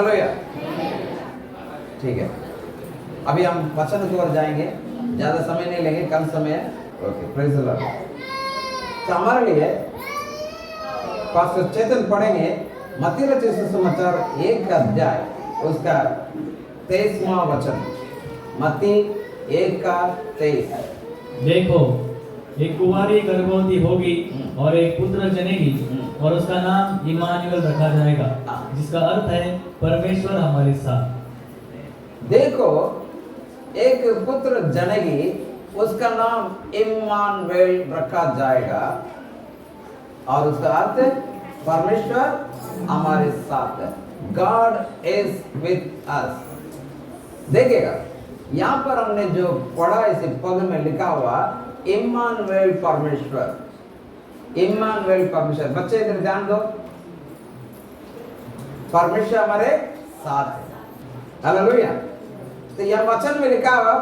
Hallelujah. ठीक है, अभी हम वचन की ओर जाएंगे, ज्यादा समय नहीं लेंगे, कम समय है। Okay, praise the Lord. तो हमारे लिए पास्टर चेतन पढ़ेंगे मत्ती रचित सुसमाचार 1 अध्याय उसका 23वां वचन। मत्ती 1:23। देखो, एक कुंवारी गर्भवती होगी और एक पुत्र जनेगी और उसका नाम इम्मानुएल रखा जाएगा, जिसका अर्थ है परमेश्वर हमारे साथ। देखो, एक पुत्र जनेगी, उसका नाम इम्मानुएल रखा जाएगा और उसका अर्थ है परमेश्वर हमारे साथ है। God is with us. देखिएगा, यहाँ पर हमने जो पढ़ा इस पद में लिखा हुआ इम्मानुएल परमेश्वर, इम्मानुएल परमेश्वर। बच्चे इधर ध्यान दो, परमेश्वर हमारे साथ है। हालेलुया। तो यह वचन में लिखा हुआ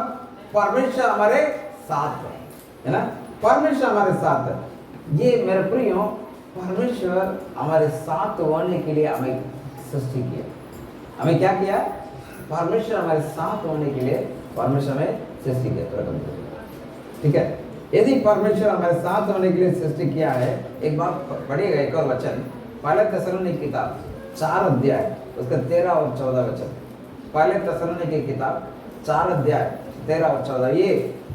परमेश्वर हमारे साथ है ना, परमेश्वर हमारे साथ है। ये मेरे प्रियो, परमेश्वर हमारे साथ होने के लिए हमें सृष्टि किया। हमें क्या किया? परमेश्वर हमारे साथ होने के लिए परमेश्वर हमें सृष्टि किया। ठीक है, यदि परमेश्वर हमारे साथ होने के लिए सृष्टि किया है, एक बार पढ़िएगा एक और वचन, पहले थिस्सलुनीकी की किताब 4 अध्याय उसका 13 और 14 वचन। पहले थिस्सलुनीकी की किताब 4 अध्याय 13 और 14, ये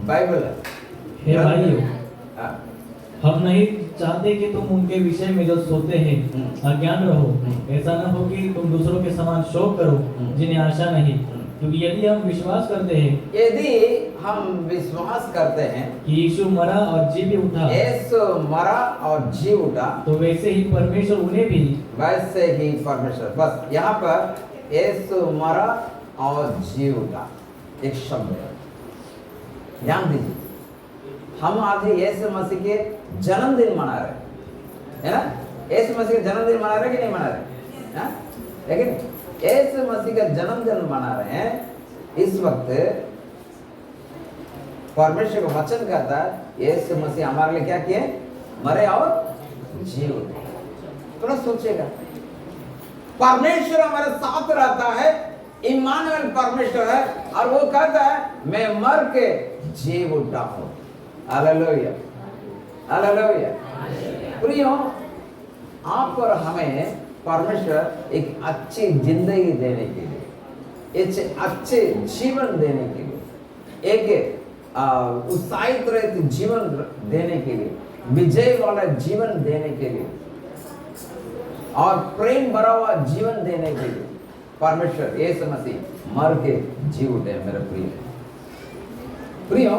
बाइबल है। हे भाइयों, हम नहीं चाहते कि तुम उनके विषय में जो सोते हैं अज्ञान रहो। ऐसा न हो कि तुम दूसरों के समान शोक करो जिन्हें आशा नहीं। क्योंकि यदि हम विश्वास करते हैं कि यीशु मरा और जी भी उठा, यीशु मरा और जी उठा, तो वैसे ही परमेश्वर उन्हें भी, वैसे ही परमेश्वर। बस यहाँ पर यीशु मरा और जी उठा एक शब्द है, ध्यान दीजिए। हम आज यीशु मसीह के जन्मदिन मना रहे हैं, है ना। यीशु मसीह का जन्मदिन मना रहे कि नहीं मना रहे हैं? लेकिन यीशु मसीह का जन्मदिन मना रहे हैं। इस वक्त परमेश्वर का वचन कहता है यीशु मसीह हमारे लिए क्या किए? मरे और जी उठे। थोड़ा सोचिएगा, परमेश्वर हमारे साथ रहता है, इम्मानुएल परमेश्वर है, और वो कहता है मैं मर के जी उठा हूं। Hallelujah, hallelujah. प्रियो, आप और हमें परमेश्वर एक अच्छी जिंदगी देने के लिए, एक अच्छे जीवन देने के लिए, एक उत्साहित रहित जीवन देने के लिए, विजय वाला जीवन देने के लिए और प्रेम भरा हुआ जीवन देने के लिए परमेश्वर यीशु मसीह मर के जी उठे। मेरे प्रियो,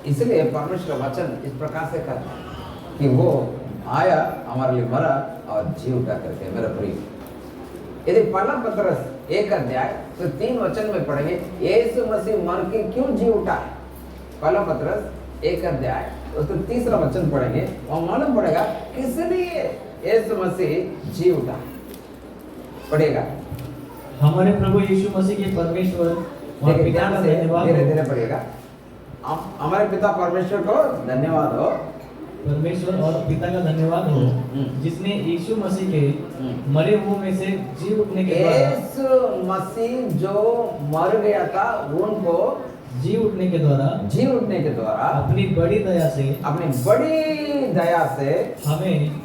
इसलिए परमेश्वर वचन इस प्रकार से कहता है कि वो आया, हमारे लिए मरा और जी उठा करके। मेरा प्रिय, यदि पहला पत्रस 1 अध्याय तो 3 वचन में पढ़ेंगे यीशु मसीह मर के क्यों जी उठा है। पहला पत्रस 1 अध्याय उसका 3रा वचन पढ़ेंगे और मालूम पड़ेगा किस लिए यीशु मसीह जी उठा। पढ़ेगा, हमारे प्रभु यीशु मसीह के परमेश्वर और पिता का धन्यवाद। धीरे धीरे पढ़िएगा। हमारे पिता परमेश्वर को धन्यवाद हो, परमेश्वर और पिता का धन्यवाद हो, जिसने यीशु मसीह के मरे हुए में से जी उठने के द्वारा, यीशु मसीह जो मर गया था उनको जी उठने के द्वारा अपनी बड़ी दया से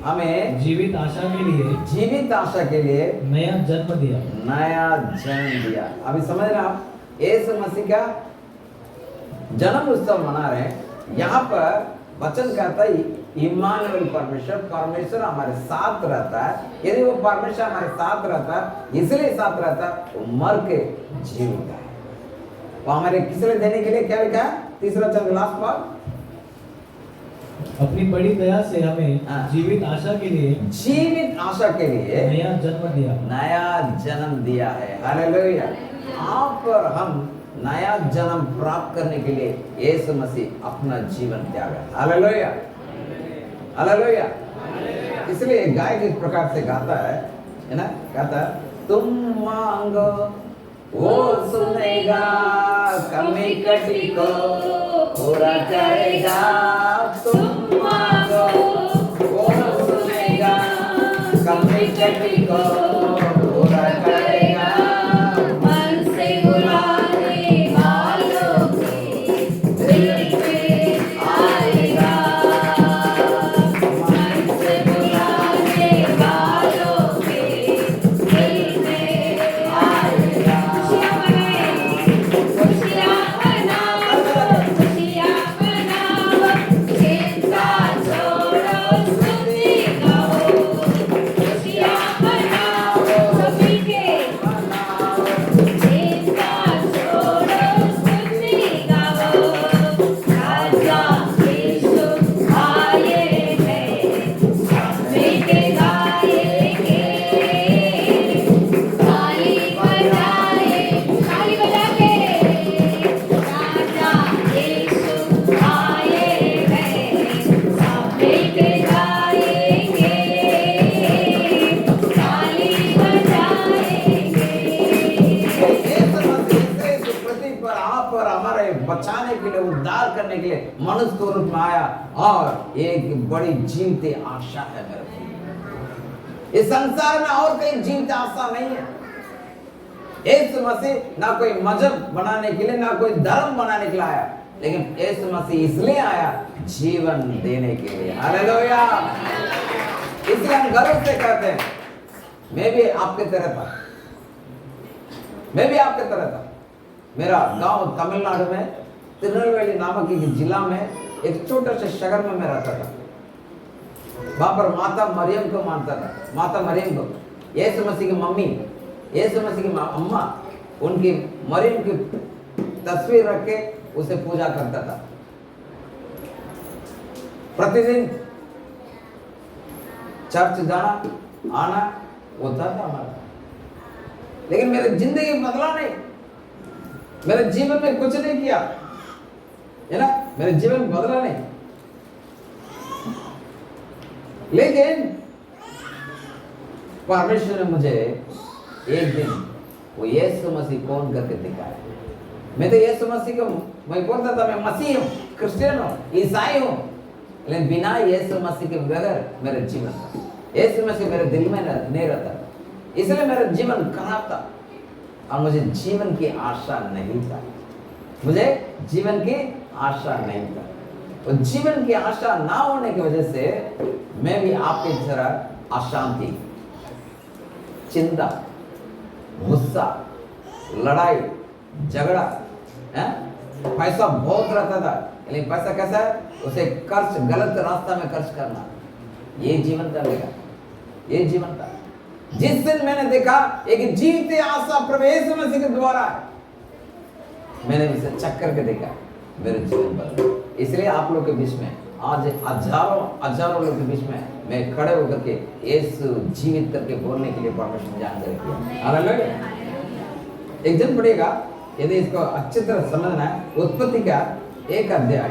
हमें जीवित आशा के लिए नया जन्म दिया। अभी समझ रहे आप, यीशु मसीह का जन्म उत्सव मना रहे हैं। यहाँ पर वचन कहता है इम्मानुएल परमेश्वर हमारे साथ रहता है। यदि वो परमेश्वर हमारे साथ रहता है, इसलिए साथ रहता है, वो मर के जी उठा है। वो हमारे किस लिए देने के लिए क्या लिखा है? 3रा वचन लास्ट पार्ट, अपनी बड़ी दया से हमें जीवित आशा के लिए नया जन्म दिया है। हालेलुया। आप और हम नया जन्म प्राप्त करने के लिए यीशु मसीह अपना जीवन त्यागा। हालेलुया, हालेलुया। इसलिए गायक इस प्रकार से गाता है ना, कहता है तुम मांगो वो सुनेगा, कमी कटी को पूरा करेगा। तुम मांगो वो सुनेगा, कमी कटी को पूरा करेगा। मनुष्य के रूप में आया और एक बड़ी जीवती आशा है मेरे को। इस संसार में और कहीं जीवती आशा नहीं है। यीशु मसीह ना कोई मजहब बनाने के लिए, ना कोई धर्म बनाने के लिए आया, लेकिन यीशु मसीह इसलिए आया जीवन देने के लिए। हालेलुया। इसलिए हम गर्व से कहते हैं मैं भी आपके तरह था, मैं भी आपके तरह था। मेरा गांव तमिलनाडु में तिरुनेलवेली नामक एक जिला में एक छोटे से शहर में मैं रहता था। वहां पर माता मरियम को मानता था। माता मरियम को यीशु मसीह की मम्मी, यीशु मसीह की अम्मा, उनकी मरियम की तस्वीर रख के उसे पूजा करता था। प्रतिदिन चर्च जाना आना होता था हमारा, लेकिन मेरी जिंदगी बदला नहीं। मेरे जीवन में कुछ नहीं किया है ना, मेरे जीवन बदला नहीं। लेकिन परमेश्वर ने मुझे एक दिन वो यीशु मसीह कौन करके दिखाया। मैं तो यीशु मसीह को मैं बोलता था मैं मसीह हूँ, क्रिश्चियन हूँ, ईसाई हूँ, लेकिन बिना यीशु मसीह के बगैर मेरा जीवन था। यीशु मसीह मेरे दिल में नहीं रहता, इसलिए मेरा जीवन खराब था और मुझे जीवन की आशा नहीं था। मुझे जीवन की आशा नहीं था। और जीवन की आशा ना होने की वजह से मैं भी आपकी तरह अशांति, चिंता, गुस्सा, लड़ाई, झगड़ा, पैसा बहुत रहता था, लेकिन पैसा कैसा है, उसे खर्च गलत रास्ता में खर्च करना, ये जीवन था मेरा, ये जीवन था। जिस दिन मैंने देखा एक जीवती आशा प्रभु यीशु मसीह के द्वारा है, मैंने इसे चेक करके देखा, मेरे जीवन बदला। इसलिए आप लोग के बीच में आज हजारों लोग के बीच में मैं खड़े होकर के यीशु जीवित करके बोलने के लिए परमेश्वर जानकारी किया। हालेलुया। एक दिन पढ़ेगा, यदि इसको अच्छी तरह समझना है, उत्पत्ति का 1 अध्याय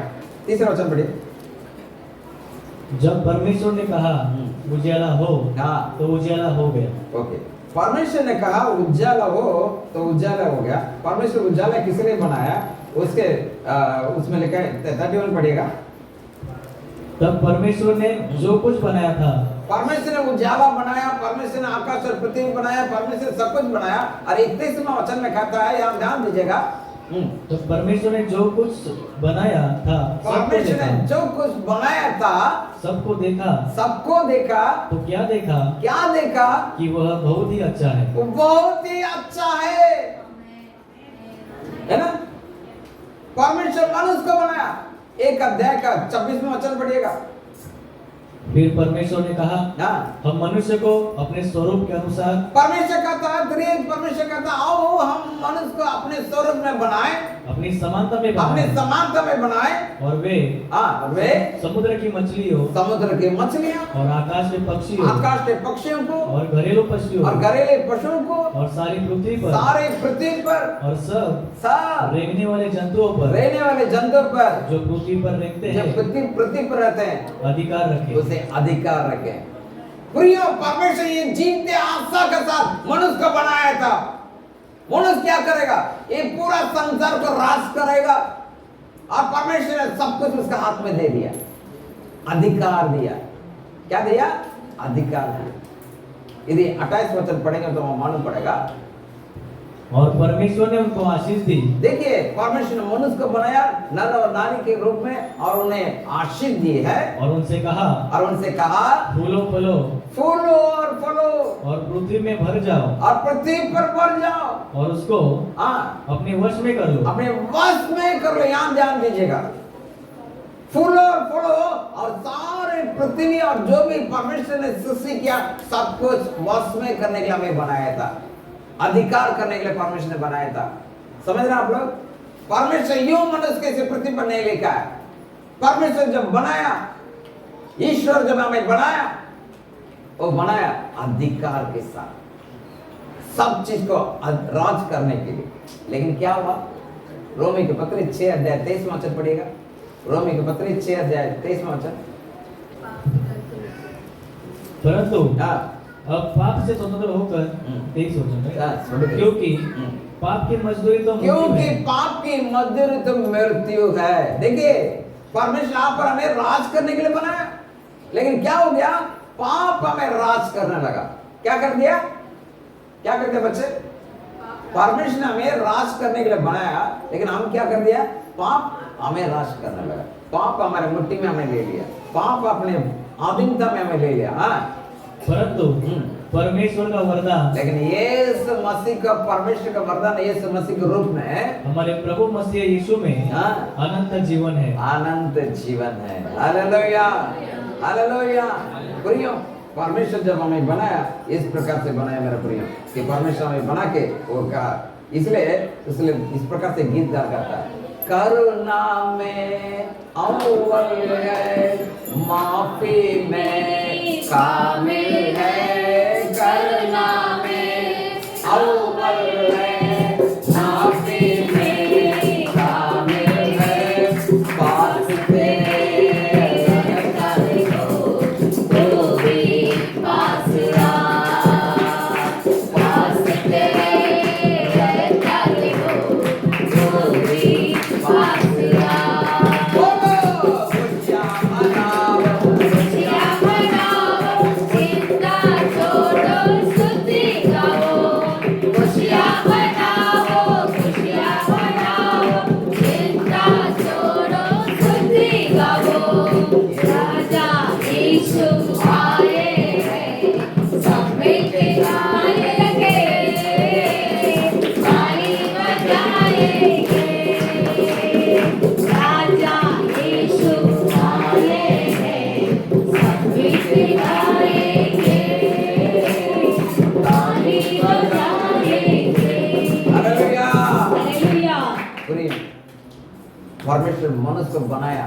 3 वचन पढ़िए। जब परमेश्वर ने कहा उजाला हो, हाँ, तो उजाला हो गया। ओके, परमेश्वर ने कहा उजाला हो तो उजाला हो गया। परमेश्वर उजाला किस लिए बनाया, उसके उसमें लिखा है 31 पढ़िएगा। तब परमेश्वर ने जो कुछ बनाया था, परमेश्वर ने उजाला बनाया, परमेश्वर ने आकाश और पृथ्वी बनाया, परमेश्वर ने सब कुछ बनाया। और 31वां वचन में कहता है, यहाँ ध्यान दीजिएगा, तो परमेश्वर ने जो कुछ बनाया था, परमेश्वर ने जो कुछ बनाया था सबको देखा, सबको देखा। तो क्या देखा? क्या देखा? कि वह बहुत ही अच्छा है। वो बहुत ही अच्छा है ना। परमेश्वर मनुष्य को बनाया। 1 अध्याय का 26वां वचन पढ़िएगा। फिर परमेश्वर ने कहा, हाँ, हम मनुष्य को अपने स्वरूप के अनुसार, परमेश्वर कहता है, परमेश्वर कहता है, आओ हम मनुष्य को अपने स्वरूप में बनाए, अपनी समानता में अपने बनाए, समानता में बनाए। और वे समुद्र की मछलियों और आकाश के पक्षियों, आकाश के पक्षियों को, और घरेलू पशुओं, और घरेलू पशुओं को, और सारी पृथ्वी पर, और सब रेंगने वाले जंतुओं पर, जो पृथ्वी पर रेंगते हैं, पृथ्वी पर रहते हैं, अधिकार रखे, उसे अधिकार रखे। प्रियो, परमेश्वर ये जीवते आशा के साथ मनुष्य को बनाया था। मनुष्य क्या करेगा? ये पूरा संसार को राज करेगा, और परमेश्वर ने सब कुछ उसके हाथ में दे दिया, अधिकार दिया। क्या दिया? अधिकार दिया। यदि 28 वचन पढ़ेंगे तो वहां मालूम पड़ेगा। और परमेश्वर ने उनको आशीष दी। देखिए, परमेश्वर ने मनुष्य को बनाया नर और नारी के रूप में, और उन्हें आशीष दी है, और उनसे कहा, फूलो फलो, और फलो, और पृथ्वी में भर जाओ, और पृथ्वी पर भर जाओ, और उसको अपने वश में कर लो, अपने वश में कर लो। यहाँ ध्यान दीजिएगा, फूलो और फलो, और सारे पृथ्वी और जो भी परमेश्वर ने सृष्टि किया सब कुछ वश में करने के लिए हमें बनाया था, अधिकार करने के लिए परमेश्वर ने बनाया था। समझ रहे आप लोग? परमेश्वर यूं मनुष्य के इस पृथ्वी पर नहीं लिखा है। परमेश्वर जब बनाया, ईश्वर जब हमें बनाया, वो बनाया अधिकार के साथ, सब चीज को राज करने के लिए। लेकिन क्या हुआ? रोमी के पत्र 6 अध्याय 23वां वचन पढ़िएगा। रोमी के पत्र 6 अध्याय 23वां वचन। परंतु अब पाप से स्वतंत्र होकर 23 वचन, क्योंकि पाप की मजदूरी तो मृत्यु है। देखिए, परमेश्वर यहाँ पर हमें राज करने के लिए बनाया, लेकिन क्या हो गया? पाप हमें राज करने लगा। क्या कर दिया? क्या कर दिया बच्चे? परमेश्वर ने हमें राज करने के लिए बनाया, लेकिन हम क्या कर दिया? पाप हमें राज करने लगा। पाप हमारे मुट्ठी में हमें ले लिया, पाप अपने आधीनता में हमें ले लिया। हाँ, परंतु परमेश्वर का वरदान, लेकिन यीशु मसीह का, परमेश्वर का वरदान यीशु मसीह के रूप में हमारे प्रभु मसीह यीशु में हाँ, अनंत जीवन है। अनंत जीवन है। Hallelujah, hallelujah. प्रियो, परमेश्वर जब हमें बनाया, इस प्रकार से बनाया मेरे प्रियो, कि परमेश्वर हमें बना के वो कहा, इसलिए इस प्रकार से गीत गाता है, करुणा में अव्वल है, माफी में कामिल है। करुणा में अव्वल है, माफी में कामिल है। पास परमेश्वर मनुष्य को बनाया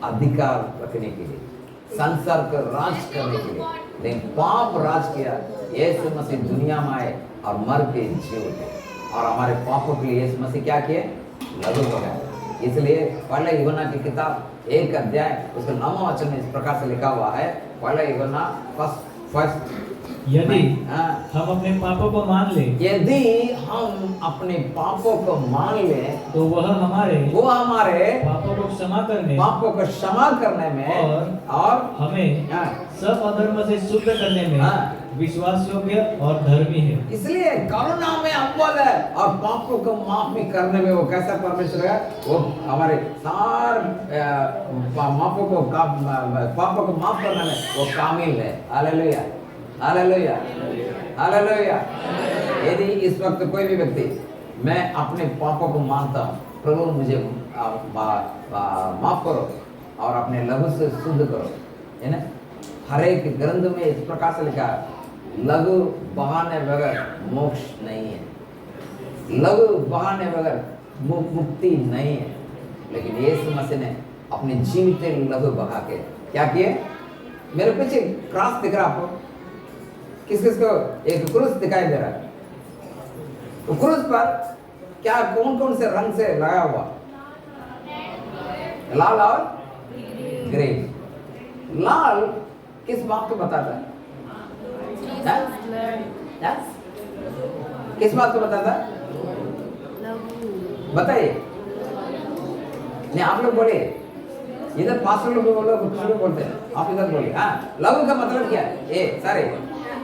अधिकार रखने के लिए, संसार को राज करने के लिए, लेकिन पाप राज किया। यीशु मसीह दुनिया में आए और मर के जी उठे, और हमारे पापों के लिए यीशु मसीह क्या किए? लहू बहाया। इसलिए पहले यूहन्ना की किताब 1 अध्याय उसका 9वां वचन में इस प्रकार से लिखा हुआ है, पहले यूहन्ना फर्स्ट यदि हम अपने पापों को मान ले, यदि हम अपने पापों को मान ले, तो वो हमारे पापों को क्षमा करने में और हमें सब अधर्म से शुद्ध करने में विश्वास योग्य और धर्मी है। इसलिए करुणा में अव्वल है, और पापों को माफी करने में वो कैसा परमेश्वर है? वो हमारे सारे पापों को माफ करने में वो कामिल है। Hallelujah, hallelujah, hallelujah. यदि इस वक्त कोई भी व्यक्ति, मैं अपने पापों को मानता हूँ, प्रभु मुझे माफ करो और अपने लहू से शुद्ध करो, है ना? हर एक ग्रंथ में इस प्रकार से लिखा है, लहू बहाने बगैर मोक्ष नहीं है, लहू बहाने बगैर मुक्ति नहीं है। लेकिन यीशु मसीह ने अपने जीवित लहू बहा के क्या किए? मेरे पीछे क्रॉस दिख रहा आपको? किस किस को एक क्रूस दिखाई दे रहा है? तो क्रूस पर क्या कौन कौन से रंग से लगा हुआ? लाल और ग्रीन। लाल किस बात को बताता है? किस बात को बताता है? बताइए। नहीं, आप लोग बोलिए। इधर पास्टर लोग बोलो, कुछ लोग बोलते हैं, आप इधर बोलिए। हाँ, लहू का मतलब क्या है?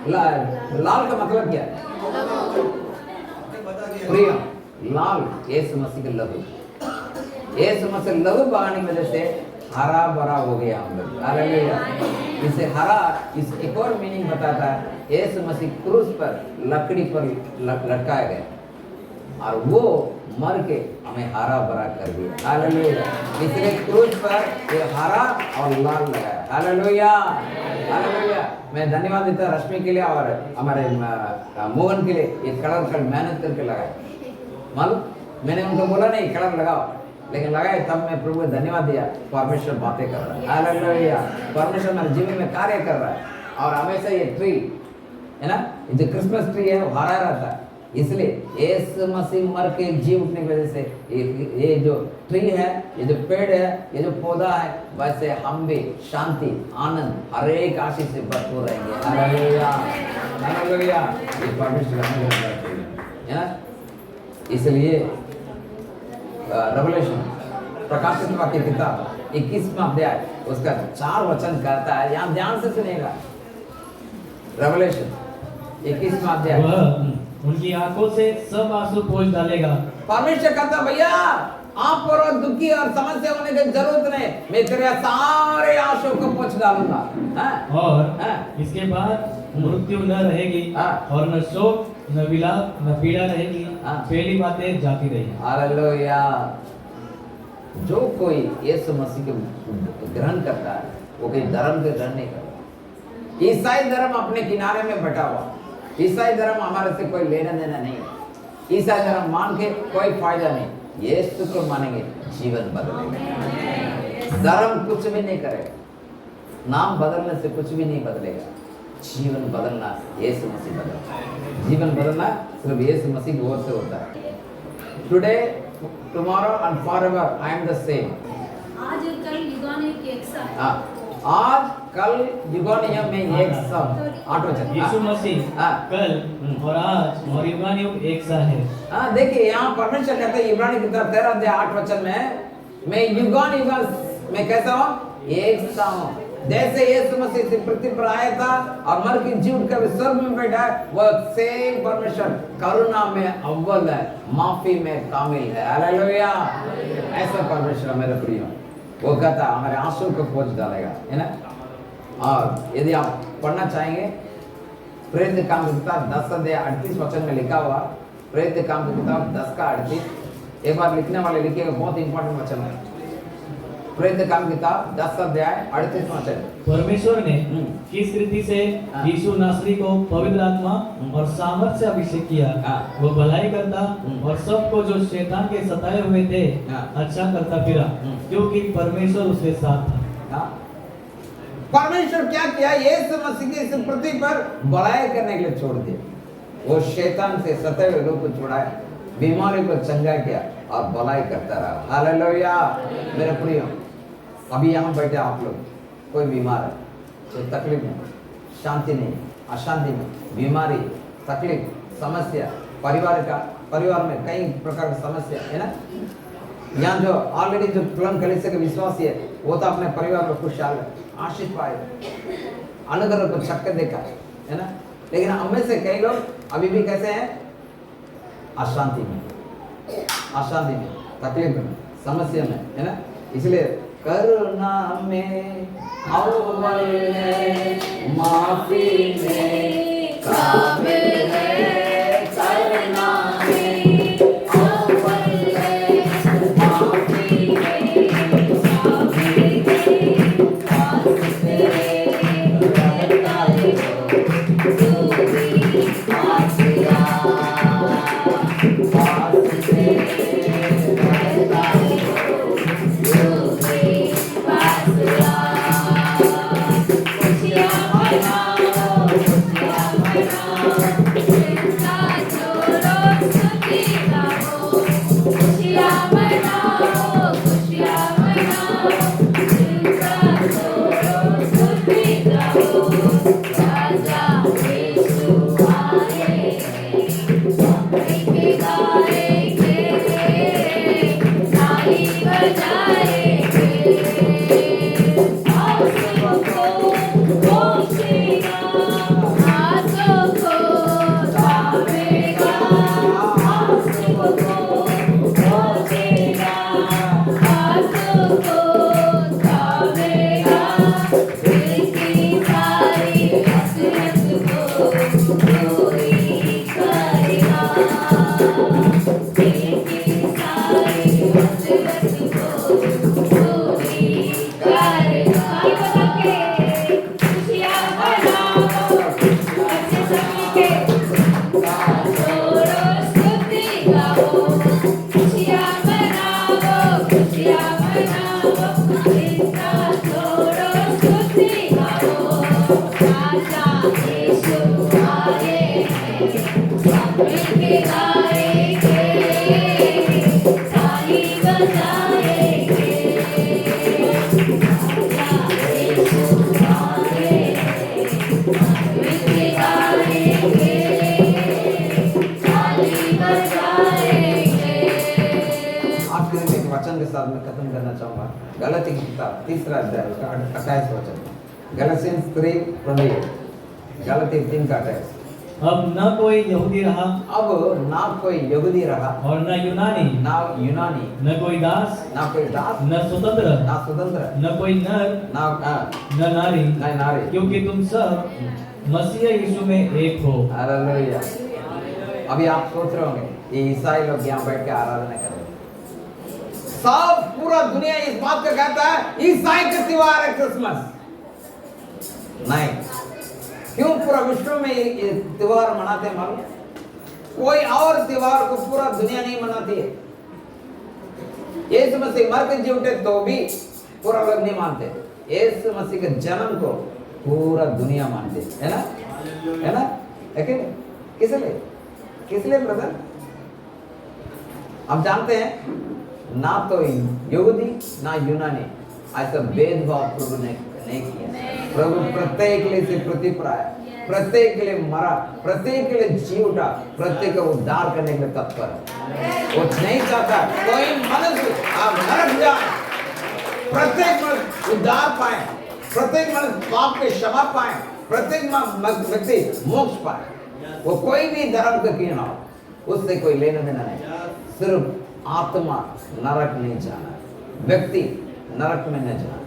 लाल का मतलब क्या है? प्रिय, लाल यीशु मसीह का लहू, यीशु मसीह लहू बहाने की वजह से हरा भरा हो गया हम लोग। हालेलुया। इसे हरा, इस एक और मीनिंग बताता है, यीशु मसीह क्रूस पर लकड़ी पर लटकाया गया और वो मर के हमें हरा भरा कर दिया। हालेलुया। इसलिए क्रूस पर ये हरा और लाल लगाया। Hallelujah, hallelujah. मैं धन्यवाद देता रश्मि के लिए और हमारे मोहन के लिए, ये कलर कल मेहनत करके लगाए। मालूम, मैंने उनको बोला नहीं कलर लगाओ, लेकिन लगाए, तब मैं प्रभु को धन्यवाद दिया। परमेश्वर बातें कर रहा है। हालेलुया। परमेश्वर मेरे जीवन में कार्य कर रहा है, और हमेशा ये ट्री है ना, जो क्रिसमस ट्री है वो हरा रहता है। इसलिए यीशु मसीह मर के जी उठने की वजह से ये जो ट्री है, ये जो पेड़ है, ये जो पौधा है, वैसे हम भी शांति, आनंद, हर एक आशीष से भरपूर रहेंगे। Hallelujah, hallelujah. ये परमेश्वर है ना। इसलिए रेवलेशन, प्रकाशित वाक्य किताब 21वां अध्याय उसका 4 वचन कहता है, यहाँ ध्यान से सुनेगा। रेवलेशन 21वां अध्याय। वह उनकी आंखों से सब आंसू पोंछ डालेगा। परमेश्वर कहता भैया आप पर दुखी और समस्या होने की जरूरत नहीं, मैं तेरे सारे आंसू को पोंछ डालूंगा। हाँ? और हाँ? इसके बाद मृत्यु न रहेगी हाँ। और न शोक न विलाप न पीड़ा रहेगी। हाँ। पहली बातें जाती रही। हालेलुया। जो कोई यीशु मसीह को ग्रहण करता है वो कोई धर्म के ग्रहण नहीं करता। ईसाई धर्म अपने किनारे में बैठा हुआ, ईसाई धर्म हमारे से कोई लेना देना नहीं है। ईसाई धर्म मान के कोई फायदा नहीं, यीशु को मानेंगे जीवन बदलेगा। धर्म कुछ भी नहीं करेगा, नाम बदलने से कुछ भी नहीं बदलेगा। जीवन बदलना यीशु मसीह बदलता है। जीवन बदलना सिर्फ यीशु मसीह की ओर से होता है। Today tomorrow and forever I am the same. आज और कल युगान एक सा है। आज कल युगानिया में एक सा। 8 वचन। यीशु मसीह हाँ। कल और आज और युगानुयुग एक सा है। हाँ देखिए यहाँ परमेश्वर कहते हैं इब्रानी की तरफ 13 अध्याय 8 वचन में, मैं युगान युग में कैसा हूँ? एक सा हूँ। जैसे यीशु मसीह से पृथ्वी पर आया था और मर के जी उठकर स्वर्ग में बैठा है, वह सेम परमेश्वर करुणा में अव्वल है, माफी में कामिल है। हालेलुया। ऐसा परमेश्वर मेरे प्रिय, वो कहता हमारे आंसू को पोंछ डालेगा, है ना। और यदि आप पढ़ना चाहेंगे प्रेरित काम की किताब 10 अध्याय 38 वचन में लिखा हुआ, प्रेरित काम की किताब 10 का 38। एक बार लिखने वाले लिखिएगा, बहुत इंपॉर्टेंट वचन है। प्रेरित काम की किताब 10 अध्याय 38 वचन। परमेश्वर ने किस रीति से हाँ। यीशु नासरी को पवित्र आत्मा और सामर्थ से अभिषेक किया, हाँ। वो भलाई करता और सबको जो शैतान के सताए हुए थे हाँ। अच्छा करता फिरा, क्योंकि परमेश्वर उसके साथ था। हाँ? परमेश्वर क्या किया? यीशु मसीह की इस पृथ्वी पर भलाई करने के लिए छोड़ दिया। वो शैतान से सताए हुए लोग को छुड़ाया, बीमारी को चंगा किया और भलाई करता रहा। हालेलुया। मेरे प्रिय, अभी यहाँ बैठे आप लोग, कोई बीमार है, कोई तकलीफ नहीं, शांति नहीं, अशांति में, बीमारी, तकलीफ, समस्या, परिवार में कई प्रकार की समस्या है ना। यहाँ जो ऑलरेडी जो तुलन कलीसिया के विश्वासी है, वो तो अपने परिवार में खुशहाल है, आशीष पाए, अनुग्रह को छक्के देखा है ना। लेकिन हम में से कई लोग अभी भी कैसे हैं? अशांति में, तकलीफ में, समस्या में, है ना। इसलिए करुणा में अव्वल है, माफी में कामिल है। करुणा में अव्वल है, माफी में कामिल है। वास्ते रहता है तू भी आसिया, वास्ते रहता है तू भी आसिया। खुशियाँ मनाओ, खुशियाँ मनाओ, चिंता छोड़ो, स्तुति गाओ। खुशियाँ मनाओ, खुशियाँ मनाओ, चिंता छोड़ो, स्तुति गाओ। राजा यीशु आए, सामने के गाएंगे, ताली बजाएंगे। आंसुओं को पोंछेगा, आंसुओं को छावेगा। आंसुओं को पोंछेगा, आंसुओं को छावेगा। दिल की सारी हसरत को पूरी करेगा। दिल की सारी हसरत को पूरी करेगा। बता के खुशियाँ मनाओ, अच्छे समय के छोड़ो, स्तुति गाओ। खुशियाँ मनाओ, खुशियाँ मनाओ, चिंता छोड़ो, स्तुति गाओ। राजा यीशु आए हैं, सब मिलके गाएंगे, ताली बजाएंगे। राजा यीशु आए हैं, सब मिलके गाएंगे, ताली बजाएंगे। आखिर में एक वचन के साथ मैं खत्म करना चाहूंगा। गलती की किताब 3रा अध्याय उसका 28 वचन, गलतियंस 3:28, गलती 3 का 28। अब न कोई यहूदी रहा अब ना कोई यहूदी रहा और न यूनानी, ना यूनानी, न कोई दास, ना कोई दास, न स्वतंत्र, ना स्वतंत्र, न कोई नर, ना न नारी, ना नारी, क्योंकि तुम सब मसीह यीशु में एक हो। हालेलुया। अभी आप सोच रहे होंगे ये ईसाई लोग यहाँ बैठ के आराधना कर रहे हैं, सब पूरा दुनिया इस बात का कहता है ईसाई का त्योहार है क्रिसमस। नहीं, क्यों पूरा विश्व में ये त्योहार मनाते मालूम? कोई और त्योहार को पूरा दुनिया नहीं मनाती है। यीशु मसीह मर के जी उठे तो भी पूरा लोग नहीं मानते। यीशु मसीह के जन्म को पूरा दुनिया मानते है ना, है ना? लेकिन किस लिए, किस लिए ब्रदर? आप जानते हैं ना तो यहूदी ना यूनानी ऐसा भेदभाव प्रभु ने नहीं किया। प्रभु प्रत्येक के लिए से पृथ्वी पर आया, प्रत्येक के लिए मरा, प्रत्येक के लिए जी उठा, प्रत्येक को उद्धार करने के लिए तत्पर है। वो नहीं चाहता कोई मनुष्य आप नरक जाए, प्रत्येक मनुष्य उद्धार पाए, प्रत्येक मनुष्य पाप के क्षमा पाए, प्रत्येक व्यक्ति मोक्ष पाए। वो कोई भी धर्म का क्यों ना हो, उससे कोई लेना देना नहीं। सिर्फ आत्मा नरक नहीं जाना, व्यक्ति नरक में न जाना।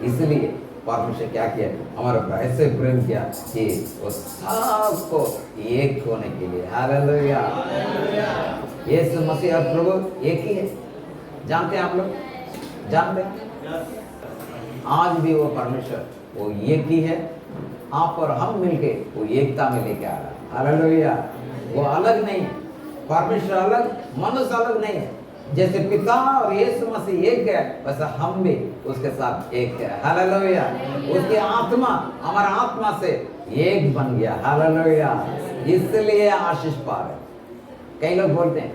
इसलिए परमेश्वर क्या किया, हमारे ऊपर ऐसे प्रेम किया कि वो सबको एक होने के लिए। हालेलुया। यीशु मसीह और प्रभु एक ही है, जानते हैं आप लोग, जानते हैं? आज भी वो परमेश्वर वो एक ही है। आप और हम मिलके वो एकता में लेके आ रहा है। हालेलुया। वो अलग नहीं, परमेश्वर अलग, मनुष्य अलग नहीं है। जैसे पिता और यीशु मसीह एक है, वैसे हम भी उसके साथ एक है। हालेलुया। उसकी आत्मा हमारा आत्मा से एक बन गया। हालेलुया। इसलिए आशीष पा रहे। कई लोग बोलते हैं,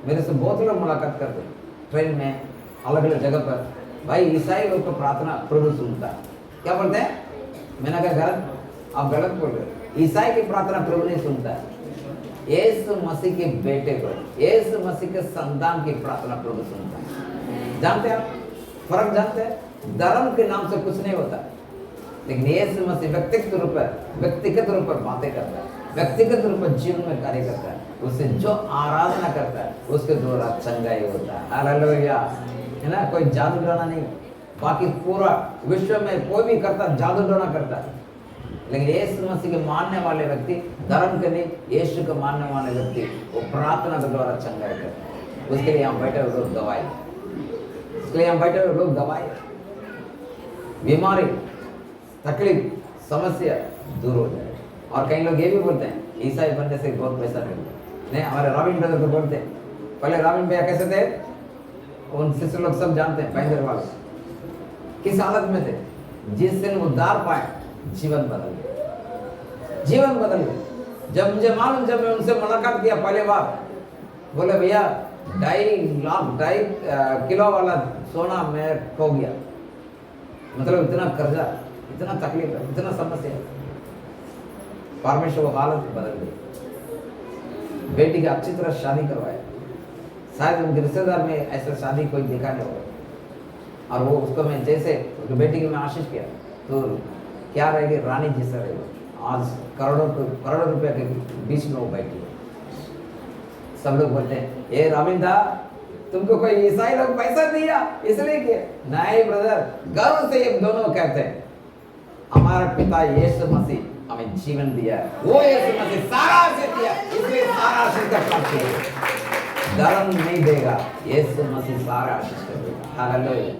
मेरे से बहुत लोग मुलाकात करते हैं ट्रेन में, अलग अलग जगह पर, भाई ईसाई लोग को प्रार्थना प्रभु सुनता है। क्या बोलते हैं? मैंने कहा गलत, आप गलत बोल रहे। ईसाई की प्रार्थना प्रभु नहीं सुनता है। यीशु मसीह के बेटे को, यीशु मसीह के संतान की प्रार्थना प्रभु सुनता है। जानते हैं आप फर्क? जानते हैं? धर्म के नाम से कुछ नहीं होता, लेकिन यीशु मसीह व्यक्तिगत रूप पर बातें करता है, व्यक्तिगत रूप पर जीवन में कार्य करता है। उससे जो आराधना करता है उसके द्वारा चंगाई होता है। हालेलुया। है ना? कोई जादू टोना नहीं, बाकी पूरा विश्व में कोई भी करता जादू टोना करता है, लेकिन यीशु मसीह के मानने वाले व्यक्ति, धर्म के नहीं, यीशु को मानने वाले व्यक्ति वो प्रार्थना के द्वारा चंगाई करते हैं। उसके लिए हम बैठे हुए लोग दवाई, उसके लिए हम बैठे हुए लोग दवाई, बीमारी, तकलीफ, समस्या दूर हो जाए। और कई लोग ये भी बोलते हैं ईसाई बनने से बहुत पैसा मिलता है। नहीं, हमारे रॉबिन ब्रदर तो बोलते हैं, पहले रॉबिन भैया कैसे थे, उन सिस्टर लोग सब जानते हैं, पैंजर वाले किस हालत में थे। जिस दिन उद्धार पाए जीवन बदल गया, जीवन बदल गया। जब मुझे मालूम, जब मैं उनसे मुलाकात किया पहले बार, बोले भैया 2.5 किलो वाला सोना मैं खो गया। मतलब इतना कर्जा, इतना तकलीफ, इतना समस्या। परमेश्वर वो हालत बदल गई। बेटी की अच्छी तरह शादी करवाया, शायद उनके रिश्तेदार में ऐसा शादी कोई देखा नहीं होगा, और वो उसको मैं जैसे उसकी बेटी की मैं आशीष किया तो क्या रहेगी, रानी जैसा रहेगी। आज करोड़ों रुपए के बीच में वो बैठी है। सब लोग बोलते हैं ये रॉबिन दा तुमको कोई ईसाई लोग पैसा दिया इसलिए किया? नहीं ब्रदर, गर्व से ये दोनों कहते हैं हमारा पिता यीशु मसीह हमें जीवन दिया है, वो यीशु मसीह सारा आशीष दिया, इसलिए सारा आशीष का प्राप्ति है। धर्म नहीं देगा, यीशु मसीह सारा आशीष कर देगा। हालेलुया।